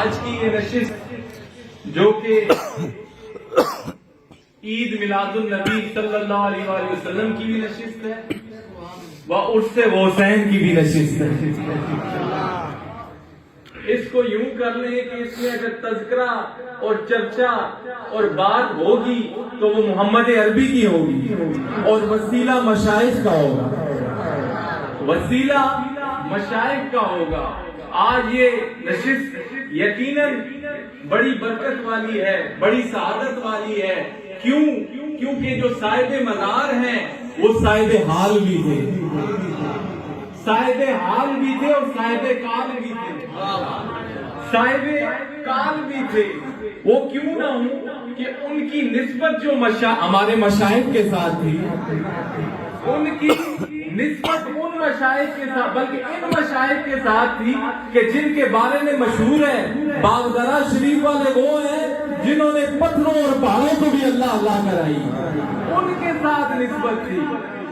آج کی یہ نشست جو کہ عید میلاد النبی صلی اللہ علیہ وآلہ وسلم کی بھی نشست ہے و عرس حسین کی بھی نشست ہے. اس کو یوں کر لیں کہ اس میں اگر تذکرہ اور چرچا اور بات ہوگی تو وہ محمد عربی کی ہوگی اور وسیلہ مشائخ کا ہوگا. وسیلہ مشائخ کا ہوگا. آج یہ نشست یقیناً بڑی برکت والی ہے, بڑی سعادت والی ہے. کیوں؟ کیونکہ جو صاحب مزار ہیں وہ صاحب حال بھی تھے, صاحب حال بھی تھے اور صاحب کال بھی تھے. صاحب کال بھی تھے. وہ کیوں نہ ہوں کہ ان کی نسبت جو ہمارے مشائخ کے ساتھ تھی, ان کی نسبت ان مشائخ کے ساتھ بلکہ ان مشائخ کے ساتھ تھی کہ جن کے بارے میں مشہور ہے باغدرا شریف والے وہ ہیں جنہوں نے پتھروں اور پہاڑوں کو بھی اللہ اللہ کرائی. ان کے ساتھ نسبت تھی.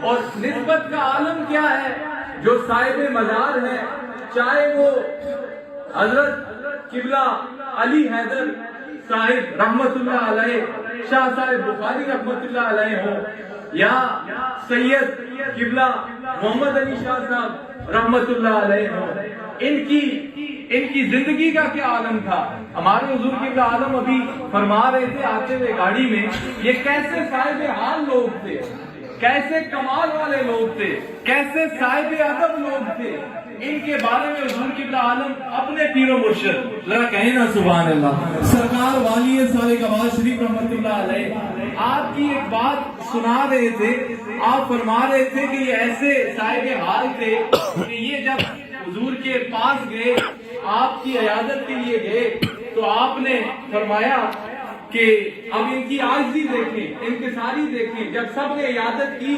اور نسبت کا عالم کیا ہے؟ جو صاحب مزار ہے, چاہے وہ حضرت قبلہ علی حیدر صاحب رحمت اللہ علیہ, شاہ صاحب بخاری رحمت اللہ علیہ ہوں, یا سید قبلہ محمد علی شاہ صاحب رحمت اللہ علیہ ہوں. ان کی زندگی کا کیا عالم تھا. ہمارے حضور قبلہ عالم ابھی فرما رہے تھے آتے ہوئے گاڑی میں, یہ کیسے صاحب حال لوگ تھے, کیسے کمال والے لوگ تھے, کیسے صاحب ادب لوگ تھے. ان کے بارے میں حضور قبلہ عالم اپنے پیر و مرشد ذرا کہیں نا سبحان اللہ سرکار والی سارے گواہ شریف رحمت اللہ علیہ آپ کی ایک بات سنا رہے تھے. آپ فرما رہے تھے کہ یہ ایسے صاحب حال تھے کہ یہ جب حضور کے پاس گئے, آپ کی عیادت کے لیے گئے, تو آپ نے فرمایا کہ اب ان کی عاجزی دیکھیں, انکساری دیکھیں. جب سب نے عیادت کی,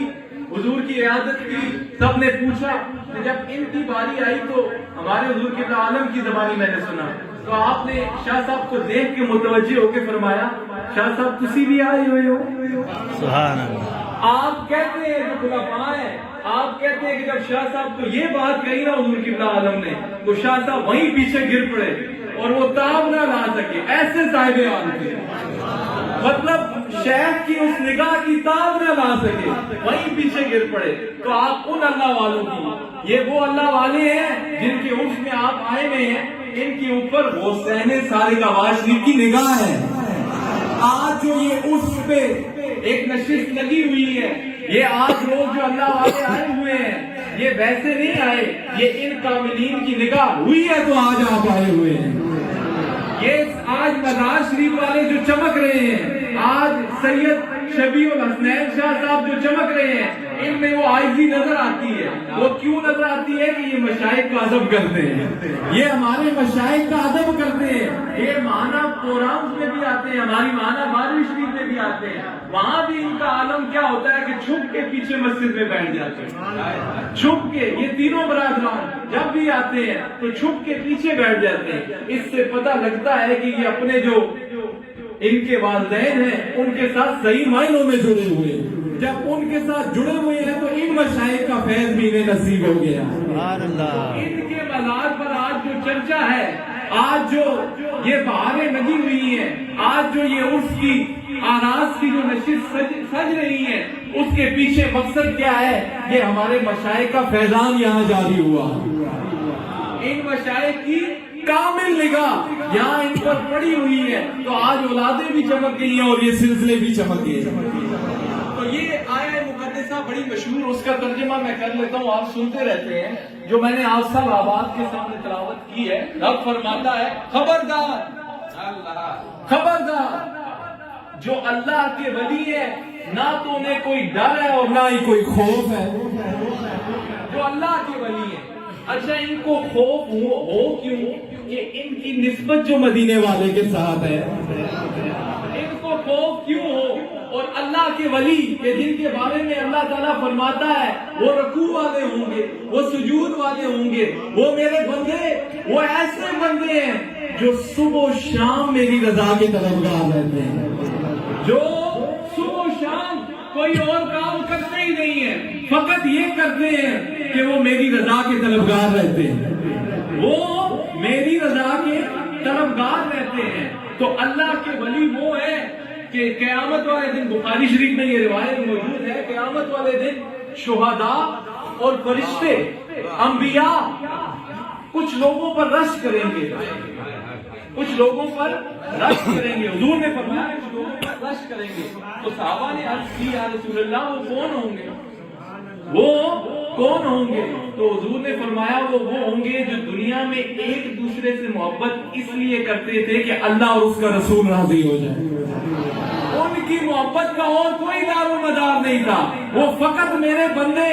حضور کی عیادت کی, سب نے پوچھا, جب ان کی باری آئی تو ہمارے حضور کے عالم کی زبانی میں نے سنا, تو آپ نے شاہ صاحب کو دیکھ کے متوجہ ہو کے فرمایا, شاہ صاحب تسی بھی آئے ہوئے ہو. سبحان اللہ. آپ کہتے ہیں جو خلفاء ہیں, آپ کہتے ہیں کہ جب شاہ صاحب کو یہ بات کہی نا حضور کے عالم نے, تو شاہ صاحب وہیں پیچھے گر پڑے اور وہ تاب نہ لا سکے. ایسے صاحب حال تھے, مطلب شیخ کی اس نگاہ کی تاب نہ لا سکے, وہیں پیچھے گر پڑے. تو آپ ان اللہ والوں کی, یہ وہ اللہ والے ہیں جن کے عرف میں آپ آئے ہوئے ہیں, ان کے اوپر حسین سارے گواہ شریف کی نگاہ ہے. آج جو یہ عرف پہ ایک نشست لگی ہوئی ہے, یہ آج لوگ جو اللہ والے آئے ہوئے ہیں یہ ویسے نہیں آئے, یہ ان کاملین کی نگاہ ہوئی ہے تو آج آپ آئے ہوئے ہیں. یہ آج مزار شریف والے جو چمک رہے ہیں, آج سید شبیع الحسنین شاہ صاحب جو چمک رہے ہیں, ان میں وہ عاجزی نظر آتی ہے. وہ کیوں نظر آتی ہے کہ یہ مشائخ کا ادب کرتے ہیں, یہ ہمارے مشائخ کا ادب کرتے ہیں. یہ مانا پروگرامز میں بھی آتے ہیں, ہماری مانا بارہویں شریف میں بھی آتے ہیں, وہاں بھی ان کا عالم کیا ہوتا ہے کہ چھپ کے پیچھے مسجد میں بیٹھ جاتے ہیں. چھپ کے, یہ تینوں برادران جب بھی آتے ہیں تو چھپ کے پیچھے بیٹھ جاتے ہیں. اس سے پتہ لگتا ہے کہ یہ اپنے جو ان کے والدین ہیں ان کے ساتھ صحیح معنوں میں جڑے ہوئے ہیں. جب ان کے ساتھ جڑے ہوئے ہیں تو ان مشائخ کا فیض بھی انہیں نصیب ہو گیا. ان کے مزار پر آج جو چرچا ہے, آج جو یہ بہاریں لگی ہوئی ہیں, آج جو یہ عرس کی آراز کی جو نشست سج رہی ہیں, اس کے پیچھے مقصد کیا ہے؟ یہ ہمارے مشائخ کا فیضان یہاں جاری ہوا. ان مشائخ کی کامل نگاہ یہاں ان پر پڑی ہوئی ہے, تو آج اولادیں بھی چمک گئی ہیں اور یہ سلسلے بھی چمک گئے. تو یہ آیہ مقدسہ بڑی مشہور, اس کا ترجمہ میں کر لیتا ہوں, آپ سنتے رہتے ہیں, جو میں نے آپ سب آباد کے سامنے تلاوت کی ہے. رب فرماتا ہے, خبردار خبردار جو اللہ کے ولی ہے نہ تو انہیں کوئی ڈر ہے اور نہ ہی کوئی خوف ہے. جو اللہ کے ولی ہے, اچھا ان کو خوف ہو کیوں؟ کہ ان کی نسبت جو مدینے والے کے ساتھ ہے. ان کو خوف کیوں ہو؟ اور اللہ کے ولی کہ جن کے بارے میں اللہ تعالیٰ فرماتا ہے وہ رکوع والے ہوں گے, وہ سجود والے ہوں گے, وہ میرے بندے, وہ ایسے بندے ہیں جو صبح و شام میری رضا کے طلبگار رہتے ہیں, جو صبح و شام کوئی اور کام کرتے ہی نہیں ہیں, فقط یہ کرتے ہیں کہ وہ میری رضا کے طلبگار رہتے ہیں. وہ میری رضا کے طلبگار رہتے ہیں. تو اللہ کے ولی وہ ہے کہ قیامت والے دن، بخاری شریف میں یہ روایت موجود ہے، قیامت والے دن شہداء اور فرشتے، انبیاء کچھ لوگوں پر رشک کریں گے، کچھ لوگوں پر رشک کریں گے. حضور نے فرمایا کچھ لوگوں پر رشک کریں گے. تو صحابہ نے عرض کی یا رسول اللہ وہ کون ہوں گے؟ وہ کون ہوں گے؟ تو حضور نے فرمایا وہ ہوں گے جو دنیا میں ایک دوسرے سے محبت اس لیے کرتے تھے کہ اللہ اور اس کا رسول راضی ہو جائے. ان کی محبت کا اور کوئی دار و مدار نہیں تھا. وہ فقط میرے بندے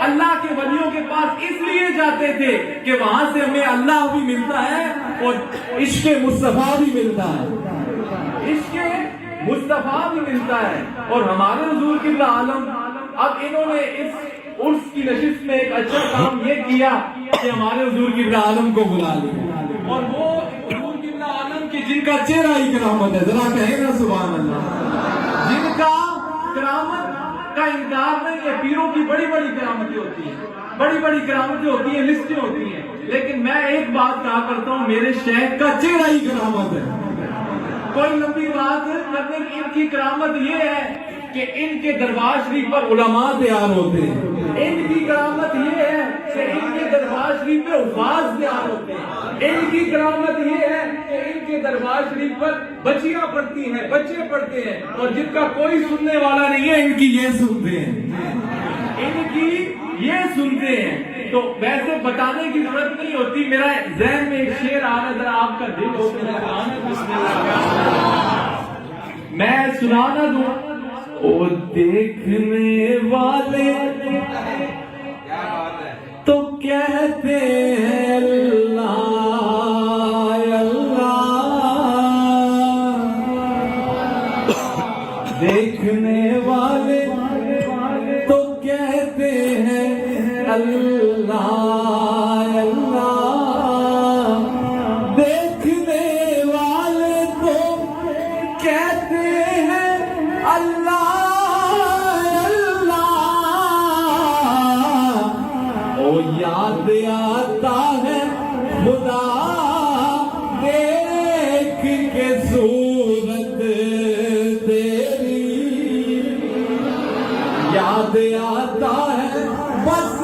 اللہ کے ولیوں کے پاس اس لیے جاتے تھے کہ وہاں سے ہمیں اللہ بھی ملتا ہے اور عشق مصطفیٰ بھی ملتا ہے، عشق مصطفیٰ بھی ملتا ہے. اور ہمارے حضور قبلہ عالم اب انہوں نے اس عرس کی نشست میں ایک اچھا کام یہ کیا کہ ہمارے حضور قبلہ عالم کو بلا لیا. اور وہ حضور قبلہ عالم کے جن کا چہرہ ہی کرامت ہے، ذرا کہیں نا سبحان اللہ، جن کا کرامت کا انکار نہیں ہے. پیروں کی بڑی بڑی کرامتیں ہوتی ہیں، بڑی بڑی کرامتیں ہوتی ہیں، لسٹیں ہوتی ہیں، لیکن میں ایک بات کہا کرتا ہوں، میرے شیخ کا چہرہ ہی کرامت ہے. کوئی لمبی بات کرنے کی ان کی کرامت یہ ہے کہ ان کے دربار شریف پر علماء تیار ہوتے ہیں. ان کی کرامت یہ ہے کہ ان کے دربار شریف پہ حفاظ تیار ہوتے ہیں. ان کی کرامت یہ ہے کہ ان کے دربار شریف پر بچیاں پڑھتی ہیں، بچے پڑھتے ہیں، اور جن کا کوئی سننے والا نہیں ہے ان کی یہ سنتے ہیں، ان کی یہ سنتے ہیں. تو ویسے بتانے کی ضرورت نہیں ہوتی. میرا ذہن میں ایک شعر آ رہا، ذرا آپ کا دل ہو میں سنانا دوں. او دیکھنے والے تو کہتے ہیں اللہ اللہ، دیکھنے والے تو کہتے ہیں اللہ اللہ، دیکھنے والے تو کہتے ہیں اللہ اللہ. او یاد آتا ہے خدا دیکھ کے صورت تیری، یاد آتا ہے بس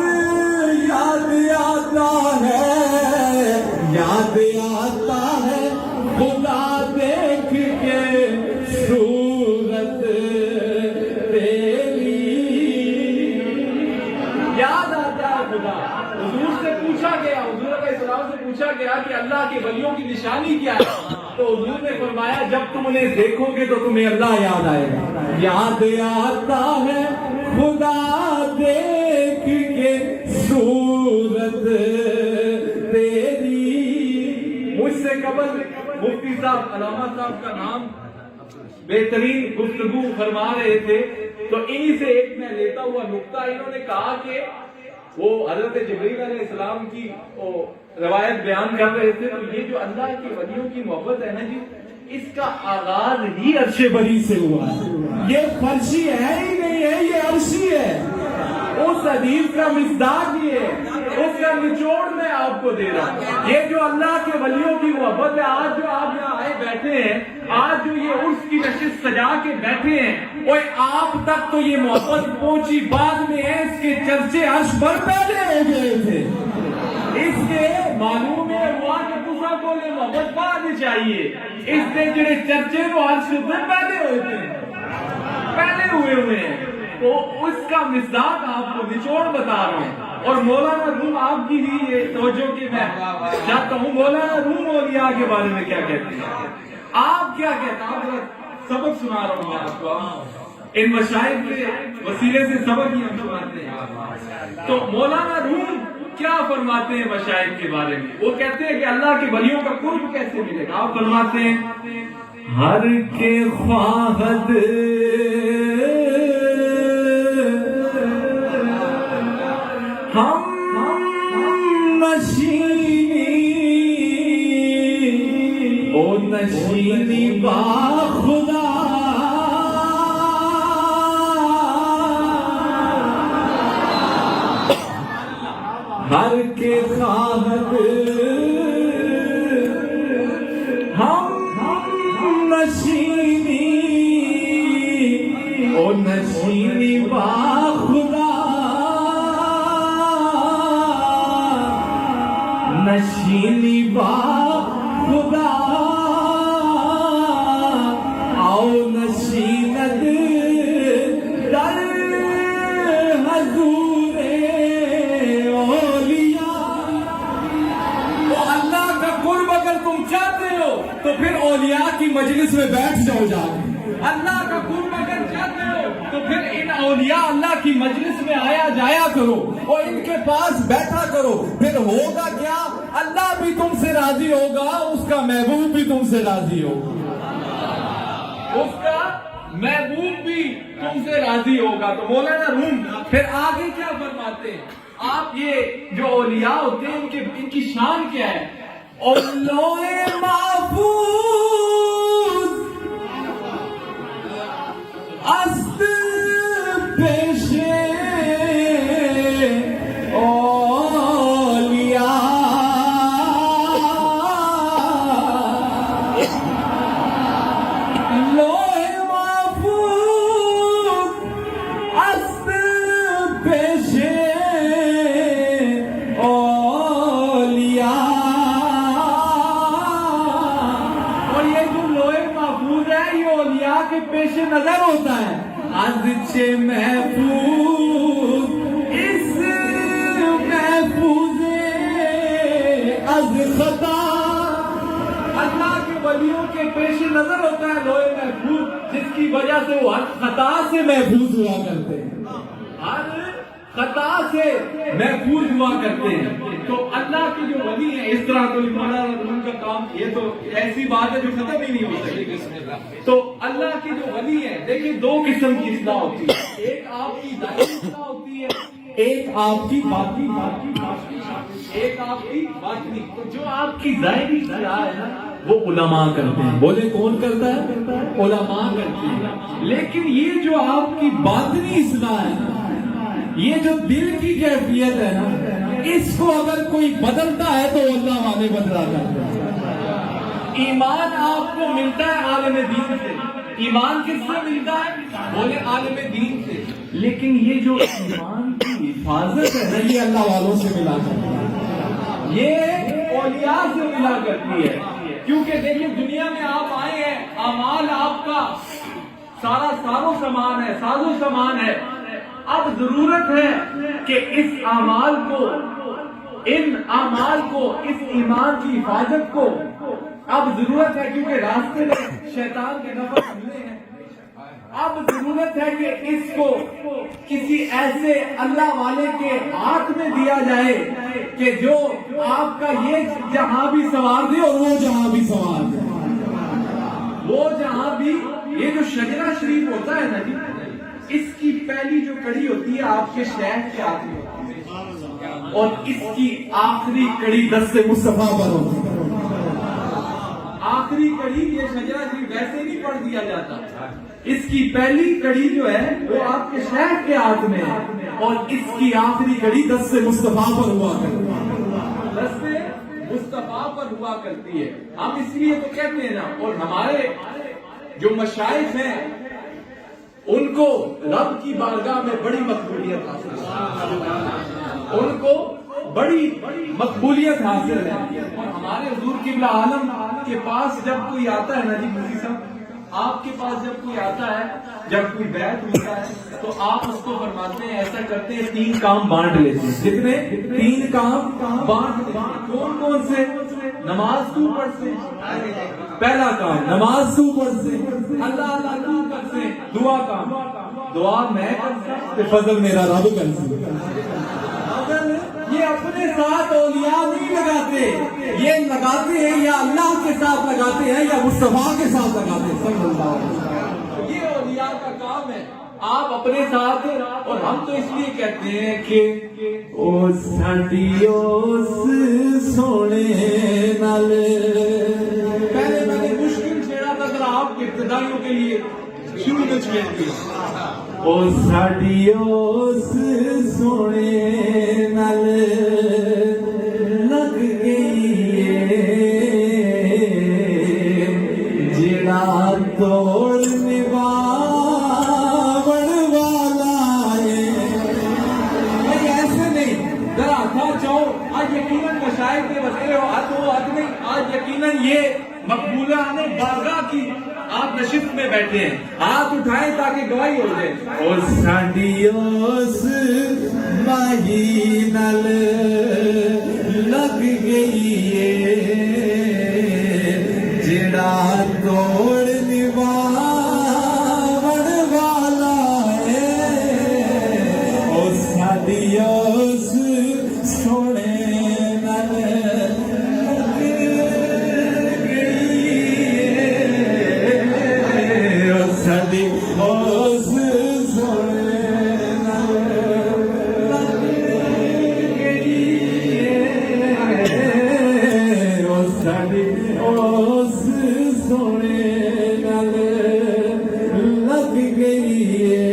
یاد آتا ہے، یاد آتا ہے خدا دیکھ کے صورت تیری، یاد آتا ہے خدا. حضور سے پوچھا گیا، حضور علیہ السلام سے پوچھا گیا کہ اللہ کے ولیوں کی نشانی کیا ہے؟ تو حضور نے فرمایا جب تم انہیں دیکھو گے تو تمہیں اللہ یاد آئے گا. یاد آتا ہے خدا دیکھ کے صورت تیری. مجھ سے قبل مفتی صاحب علامہ صاحب کا نام بہترین گفتگو فرما رہے تھے، تو انہی سے ایک میں لیتا ہوا نقطہ، انہوں نے کہا کہ وہ حضرت جبرائیل علیہ السلام کی روایت بیان کر رہے تھے. تو یہ جو اللہ کے ولیوں کی محبت ہے نا جی، اس کا آغاز ہی عرش بری سے ہوا ہے. یہ فرشی ہے ہی نہیں ہے، یہ عرشی ہے. اس حدیث کا مصداق یہ ہے، اس کا نچوڑ میں آپ کو دے رہا ہوں. یہ جو اللہ کے ولیوں کی محبت ہے، آج جو آپ یہاں آئے بیٹھے ہیں، آج جو یہ عرس کی نشست سجا کے بیٹھے ہیں، اوے آپ تک تو یہ محبت پہنچی بعد میں ہے. اس کے چرچے عرش پر پہلے ہو گئے تھے. اس کے معلوم ہے وہاں کے دوسرا کو محبت پانے چاہیے. اس کے جڑے چرچے وہ عرش پر پہلے ہوئے تھے، پہلے ہوئے ہیں. تو اس کا مصداق آپ کو نچوڑ بتا رہا ہوں. اور مولانا روم آپ کی بھی یہ توجہ کہ میں چاہتا ہوں مولانا روم اولیاء کے بارے میں کیا کہتے ہیں، آپ کیا کہتے ہیں. آپ سبق سنا رہا ہوں میں آپ کو، ان مشاہد کے وسیلے سے سبق ہی ہم سناتے ہیں. تو مولانا روم کیا فرماتے ہیں مشاہد کے بارے میں؟ وہ کہتے ہیں کہ اللہ کے ولیوں کا قرب کیسے ملے گا. آپ فرماتے ہیں ہر کے خواہد ہم نشینی او نشینی با خدا، ہر کے خواہد نشینی با خدا نشینی با خدا آؤ نشیند در حضور اولیاء. تو اللہ کا قرب اگر تم چاہتے ہو تو پھر اولیاء کی مجلس میں بیٹھ جاؤ جا کے. اللہ کا قرب اگر چاہتے ہو تو پھر ان اولیاء اللہ کی مجلس میں آیا جایا کرو اور ان کے پاس بیٹھا کرو. پھر ہوگا کیا؟ اللہ بھی تم سے راضی ہوگا, اس کا محبوب بھی تم سے راضی ہوگا, اس کا محبوب بھی تم سے راضی ہوگا. تو مولانا روم پھر آگے کیا فرماتے ہیں؟ آپ یہ جو اولیاء ہوتے ہیں ان کی شان کیا ہے؟ اور لوح محفوظ است پیشے اولیاء, لوح محفوظ است پیشے اولیاء. اور یہ جو لوح محفوظ ہے یہ اولیاء کے پیش نظر ہوتا ہے. از چه محفوظ اس محفوظ از خطا. اللہ کے ولیوں کے پیش نظر ہوتا ہے لوح محفوظ, جس کی وجہ سے وہ ہر خطا سے محفوظ ہوا کرتے ہیں, ہر خطا سے محفوظ ہوا کرتے ہیں. تو اللہ کے جو ولی ہیں اس طرح تو ان کا کام یہ تو ایسی بات ہے جو ختم ہی نہیں ہو سکتی. تو اللہ کے جو ولی ہیں دیکھیں دو قسم کی اصلاح ہوتی ہے, ایک آپ کی ظاہری اصلاح ہوتی ہے, ایک آپ کی باطنی, ایک آپ کی باطنی. تو جو آپ کی ظاہری اصلاح ہے نا وہ علماء کرتے ہیں. بولے کون کرتا ہے؟ علماء کرتے ہیں. لیکن یہ جو آپ کی باطنی اصلاح ہے نا, یہ جو دل کی کیفیت ہے نا, اس کو اگر کوئی بدلتا ہے تو اللہ والے بدلا کرتے ہیں. ایمان آپ کو ملتا ہے عالم دین سے. ایمان کس سے ملتا ہے؟ بولے عالم دین سے. لیکن یہ جو ایمان کی حفاظت ہے نا یہ اللہ والوں سے ملا کرتی ہے, یہ اولیاء سے ملا کرتی ہے. کیونکہ دیکھیں دنیا میں آپ آئے ہیں, اعمال آپ کا سارا ساز و سامان ہے. اب ضرورت ہے کہ اس اعمال کو, ان اعمال کو, اس ایمان کی حفاظت کو اب ضرورت ہے, کیونکہ راستے میں شیطان کے نفع حملے ہیں. اب ضرورت ہے کہ اس کو کسی ایسے اللہ والے کے ہاتھ میں دیا جائے کہ جو آپ کا یہ جہاں بھی سوار دے اور وہ جہاں بھی سوار دے. وہ جہاں بھی, یہ جو شجرہ شریف ہوتا ہے نا جی, اس کی پہلی جو کڑی ہوتی ہے آپ کے شہر کے ہاتھ میں ہوتی ہے, اور اس کی آخری کڑی دست مصطفیٰ پر ہوتی ہے. آخری کڑی یہ شجرہ شریف ویسے نہیں پڑھ دیا جاتا, اس کی پہلی کڑی جو ہے وہ آپ کے شہر کے ہاتھ میں ہے, اور اس کی آخری کڑی دست مصطفیٰ پر ہوا کرتی ہے. دست مصطفیٰ پر ہوا کرتی ہے. ہم اس لیے تو کہتے ہیں نا, اور ہمارے جو مشائخ ہیں ان کو رب کی بارگاہ میں بڑی مقبولیت حاصل ہے, ان کو بڑی مقبولیت حاصل ہے. اور ہمارے حضور قبلہ عالم کے پاس جب کوئی آتا ہے نا جی مفتی صاحب, آپ کے پاس جب کوئی آتا ہے, جب کوئی بیعت ہوتا ہے تو آپ اس کو فرماتے ہیں, ایسا کرتے ہیں 3 کام بانٹ لیتے ہیں. کتنے؟ 3 کام بانٹ لیتے ہیں. کون کون سے؟ نماز تو پڑھ سے, پہلا کام نماز تو پڑھ سے, اللہ اللہ تو کر سے, دعا میں کر سے, فضل میرا رب کر سے. یہ اپنے ساتھ اولیاء نہیں لگاتے, یہ لگاتے ہیں یا اللہ کے ساتھ لگاتے ہیں یا مصطفیٰ کے ساتھ لگاتے ہیں. صلی اللہ علیہ وسلم. یہ اولیاء کا کام ہے. آپ اپنے ساتھ, اور ہم تو اس لیے کہتے ہیں کہ او ساڈی اس سونے نال, پہلے میں نے مشکل چھیڑا تھا ذرا آپ کے ابتدائیوں کے لیے شروع میں چھیڑ دیا. او ساڈی اس سونے نال لگ گئی جڑا توڑ نوا بڑوا یقیناً یہ مقبولہ بارگاہ کی آپ نشست میں بیٹھے ہیں. ہاتھ اٹھائیں تاکہ گواہی ہو جائے. اور ساڈی اس ماہی نال لگ گئی ہے جڑا توڑ نبھاون والا ہے. اور ساڈی اس سونے نال لگ گئی ہے. اور ساڈی اس سونے نال لگ گئی ہے. اور ساڈی اس سونے نال لگ گئی ہے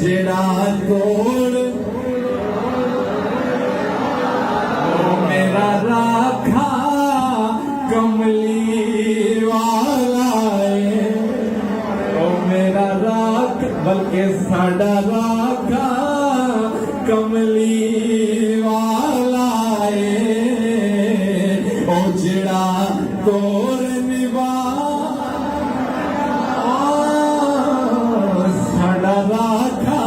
جڑا توڑ او میرا راکھا کملی والا ہے. او میرا راکھ بلکہ ساڈا راکھا کملی والا ہے. او جڑا توڑ نبھا ساڈا راکھا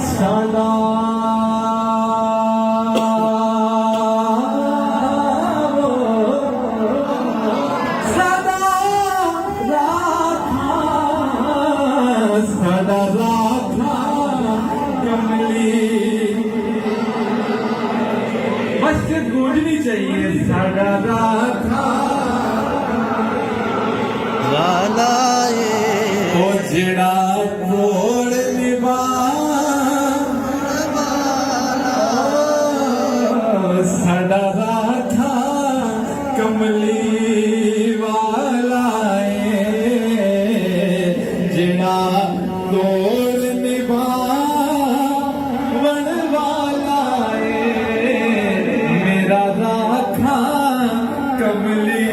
ساڈا ساڈا راکھا کملی مسجد گونجنی چاہیے. ساڈا راکھا والا او جڑا توڑ نبھا ساڈا راکھا کملی والا ہے. جڑا توڑ نبھاون والا ہے. میرا راکھا کملی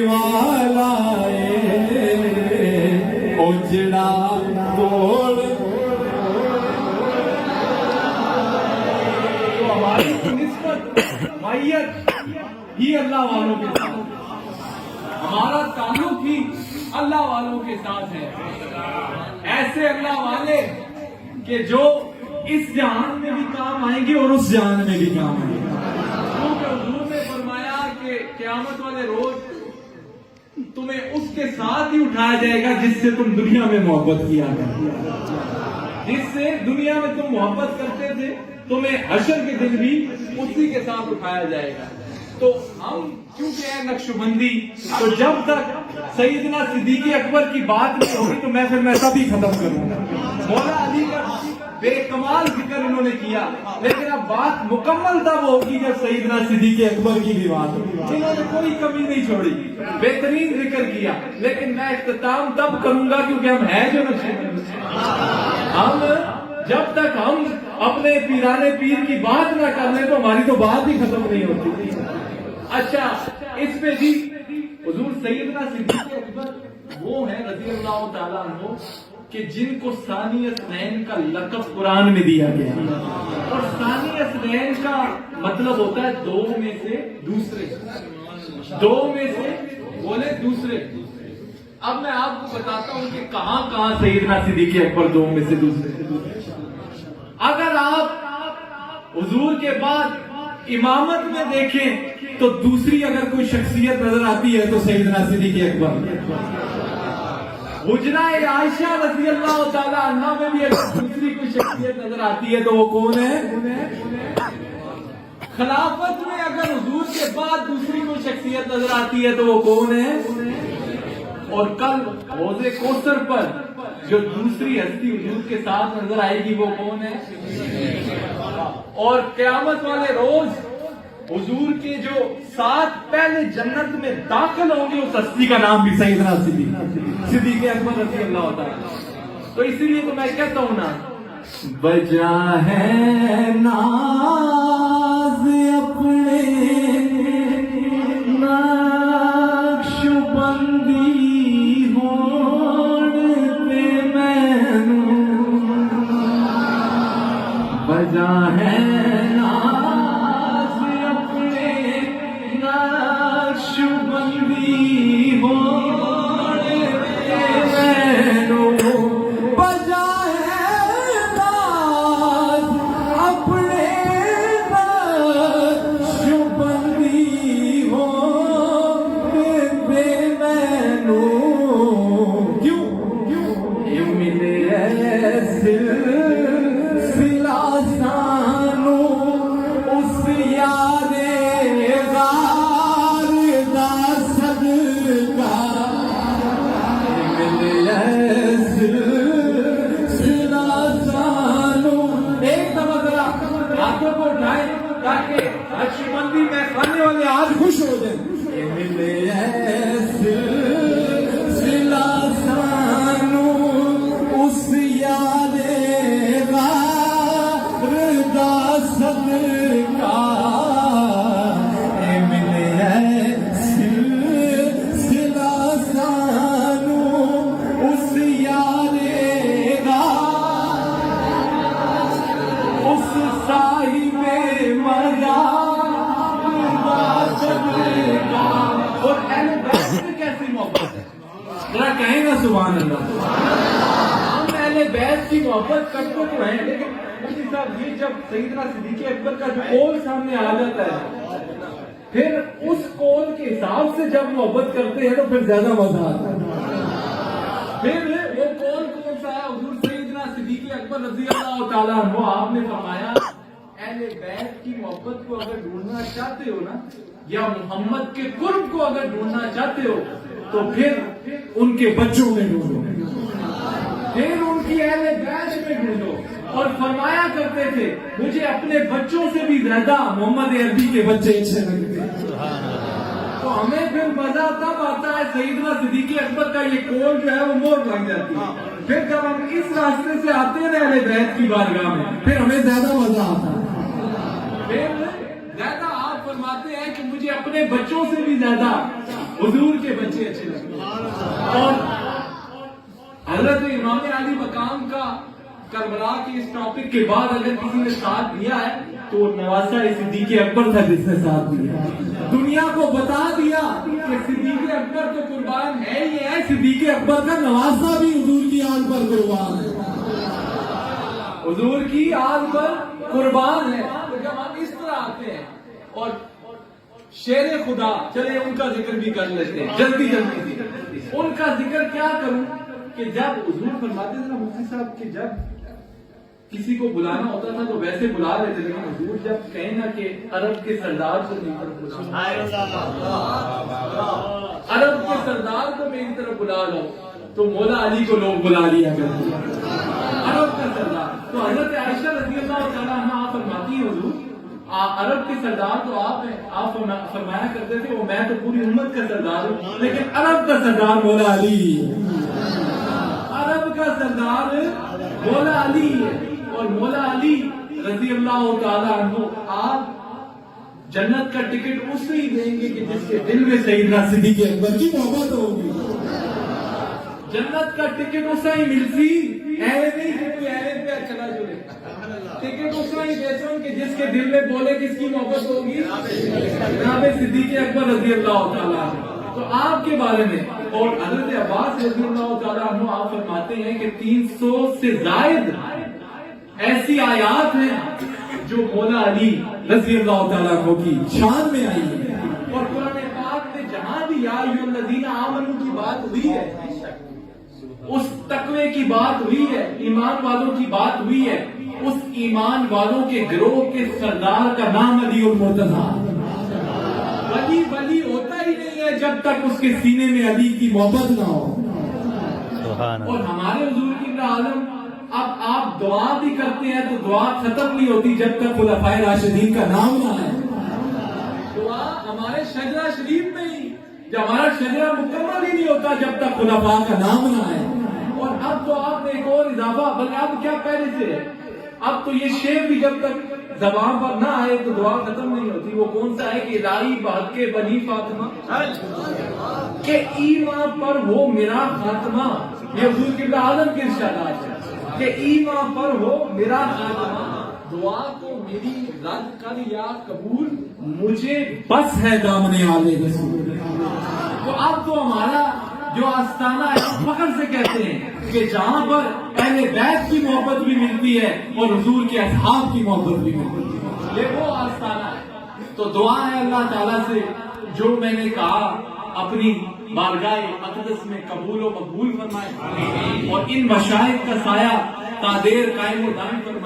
والا ہے. او جڑا توڑ تو ہماری نسبت مائیت ہی اللہ والوں کے ساتھ, ہمارا تعلق ہی اللہ والوں کے ساتھ ہے. ایسے اللہ والے کہ جو اس جہان میں بھی کام آئیں گے اور اس جہان میں بھی کام آئیں گے. کیونکہ حضور نے فرمایا کہ قیامت والے روز تمہیں اس کے ساتھ ہی اٹھایا جائے گا جس سے تم دنیا میں محبت کیا کرتے, جس سے دنیا میں تم محبت کرتے تھے, تمہیں حشر کے دن بھی اسی کے ساتھ اٹھایا جائے گا. تو ہم کیونکہ ہے نقشبندی, تو جب تک سیدنا صدیق اکبر کی بات نہیں ہوگی تو میں تب ہی ختم کروں گا. مولا علی کا بے کمال ذکر انہوں نے کیا, لیکن اب بات مکمل تب ہوگی جب سیدنا صدیق اکبر کی بھی بات ہوگی. انہوں نے کوئی کمی نہیں چھوڑی, بہترین ذکر کیا, لیکن میں اختتام تب کروں گا کیونکہ ہم ہیں جو نقشبندی. ہم جب تک ہم اپنے پیرانے پیر کی بات نہ کر لیں تو ہماری تو بات ہی ختم نہیں ہوتی. اچھا, اس پہ جی حضور سیدنا صدیق اکبر وہ ہیں رضی اللہ تعالیٰ عنہ کہ جن کو ثانی اثنین کا لقب قرآن میں دیا گیا. اور ثانی اثنین کا مطلب ہوتا ہے دو میں سے دوسرے, دو میں سے بولے دوسرے. اب میں آپ کو بتاتا ہوں کہ کہاں کہاں سیدنا صدیق اکبر دو میں سے دوسرے. اگر آپ حضور کے بعد امامت میں دیکھیں تو دوسری اگر کوئی شخصیت نظر آتی ہے تو سیدنا صدیق اکبر. حجرہ عائشہ رضی اللہ تعالیٰ عنہ میں بھی اگر دوسری کوئی شخصیت نظر آتی ہے تو وہ کون ہے؟ خلافت میں اگر حضور کے بعد دوسری کوئی شخصیت نظر آتی ہے تو وہ کون ہے؟ اور کل حوض کوثر پر جو دوسری ہستی حضور کے ساتھ نظر آئے گی وہ کون ہے؟ اور قیامت والے روز حضور کے جو 7 پہلے جنت میں داخل ہوں گے اس ہستی کا نام بھی سیدنا صدیق اکبر رضی اللہ تعالیٰ. تو اسی لیے تو میں کہتا ہوں نا, بجا ہے ناز اپنے نقش بندی ہون پہ مینوں, بجا ہے ناز اپنے بندی ہو نقشبندی میں کھانے والے آج خوش ہو جائیں. سلا سانو اس یاد غار دا صدقہ ملے سلا سانو اس یاد غار اس صاحب اور اہل بیت سے کیسی محبت ہے؟ ذرا کہیں نا سبحان اللہ. ہم اہل بیت کی محبت کرتے تو ہیں، لیکن مفتی صاحب یہ جب سیدنا صدیق اکبر کا جو قول سامنے آ جاتا ہے، پھر اس قول کے حساب سے جب محبت کرتے ہیں تو پھر زیادہ مزہ آتا ہے. پھر وہ قول کون سا ہے؟ حضور سیدنا صدیق اکبر رضی اللہ تعالیٰ عنہ آپ نے فرمایا اہل بیت کی محبت کو اگر ڈھونڈنا چاہتے ہو نا، یا محمد کے قرب کو اگر ڈھونڈنا چاہتے ہو تو پھر ان کے بچوں میں ڈھونڈو، پھر ان کی اہل بیت میں ڈھونڈو. اور فرمایا کرتے تھے مجھے اپنے بچوں سے بھی زیادہ محمد عربی کے بچے اچھے لگتے. تو ہمیں پھر مزہ تب آتا ہے سیدنا صدیق اکبر کا یہ قول جو ہے وہ مور لگ جاتی ہے. پھر جب ہم اس راستے سے آتے ہیں اہل بیت کی بارگاہ میں پھر ہمیں زیادہ مزہ آتا ہے. پھر زیادہ آپ فرماتے ہیں کہ مجھے اپنے بچوں سے بھی زیادہ حضور کے بچے اچھے لگتے ہیں. اور حضرت امام علی مقام کا کربلا کے اس ٹاپک کے بعد اگر کسی نے ساتھ دیا ہے تو نواسہ صدیق اکبر تھا جس نے ساتھ دیا. دنیا کو بتا دیا کہ صدیق اکبر تو قربان ہے ہی ہے، صدیق اکبر کا نواسہ بھی حضور کی آل پر قربان ہے، حضور کی آل پر قربان ہے. تو جب ہم اس طرح آتے ہیں اور شیر خدا، چلے ان کا ذکر بھی کر لیتے ہیں جلدی. ان کا ذکر کیا کروں کہ جب حضور فرماتے تھے نا مفتی صاحب کہ جب کسی کو بلانا ہوتا تھا تو ویسے بلا لیتے، لیکن حضور جب کہیں نا کہ عرب کے سردار کو میری طرف بلا، عرب کے سردار کو میری طرف بلا لو، تو مولا علی کو لوگ بلا لیا کرتے عرب کا سردار. تو حضرت عائشہ رضی اللہ تعالیٰ عنہ آپ فرماتی ہیں حضور عرب کے سردار تو آپ ہیں. آپ فرمایا کرتے تھے وہ میں تو پوری امت کا سردار ہوں، لیکن عرب کا سردار مولا علی، عرب کا سردار مولا علی ہے. اور مولا علی رضی اللہ تعالیٰ عنہ آپ جنت کا ٹکٹ اس سے ہی دیں گے کہ جس کے دل میں سیدنا صدیق اکبر کی محبت ہوگی. جنت کا ٹکٹ اس سے ہی ملتی ایسے نہیں کہ کوئی اہل پہ چلا جڑے. ٹکٹ اس میں ہی دیتا ہوں کہ جس کے دل میں بولے کس کی محبت ہوگی، جناب صدیق اکبر رضی اللہ تعالیٰ عنہ. تو آپ کے بارے میں اور حضرت عباس رضی اللہ تعالیٰ عنہ آپ فرماتے ہیں کہ 300 سے زائد ایسی آیات ہیں جو مولا علی رضی اللہ تعالیٰ عنہ کی شان میں آئی ہے. اور قرآن پاک میں جہاں بھی یا ایھا الذین آمنوا کی بات ہوئی ہے، اس تقوی کی بات ہوئی ہے، ایمان والوں کی بات ہوئی ہے، اس ایمان والوں کے گروہ کے سردار کا نام علی المرتضیٰ. ولی ولی ہوتا ہی نہیں ہے جب تک اس کے سینے میں علی کی محبت نہ ہو. اور ہمارے حضور کی عالم اب آپ دعا بھی کرتے ہیں تو دعا ختم نہیں ہوتی جب تک خلفائے راشدین کا نام نہ آئے. دعا ہمارے شجرہ شریف میں ہی، جب ہمارا شجرہ مکمل ہی نہیں ہوتا جب تک خلفاء کا نام نہ آئے. اور اب تو آپ نے ایک اور اضافہ، بلکہ اب کیا پہلے سے ہے، اب تو یہ شعر بھی جب تک زبان پر نہ آئے تو دعا ختم نہیں ہوتی. وہ کون سا ہے کہ الہی بات کے بنی فاطمہ کہ ایمان پر ہو میرا خاتمہ. یہ حضور کی عالم کے ارشادات ہیں کہ ایمان پر ہو میرا خاتمہ، دعا کو میری رد کر یا قبول، مجھے بس ہے دامن آلے رسول. تو اب تو ہمارا جو آستانہ ہے فخر سے کہتے ہیں کہ جہاں پر اہل بیت کی محبت بھی ملتی ہے اور حضور کے اصحاب کی محبت بھی ملتی ہے، یہ وہ آستانہ ہے۔ تو دعا ہے اللہ تعالیٰ سے جو میں نے کہا اپنی بارگاہ اقدس میں قبول و مقبول فرمائے اور ان مشاہد کا سایہ تا دیر قائم و دائم فرمائے۔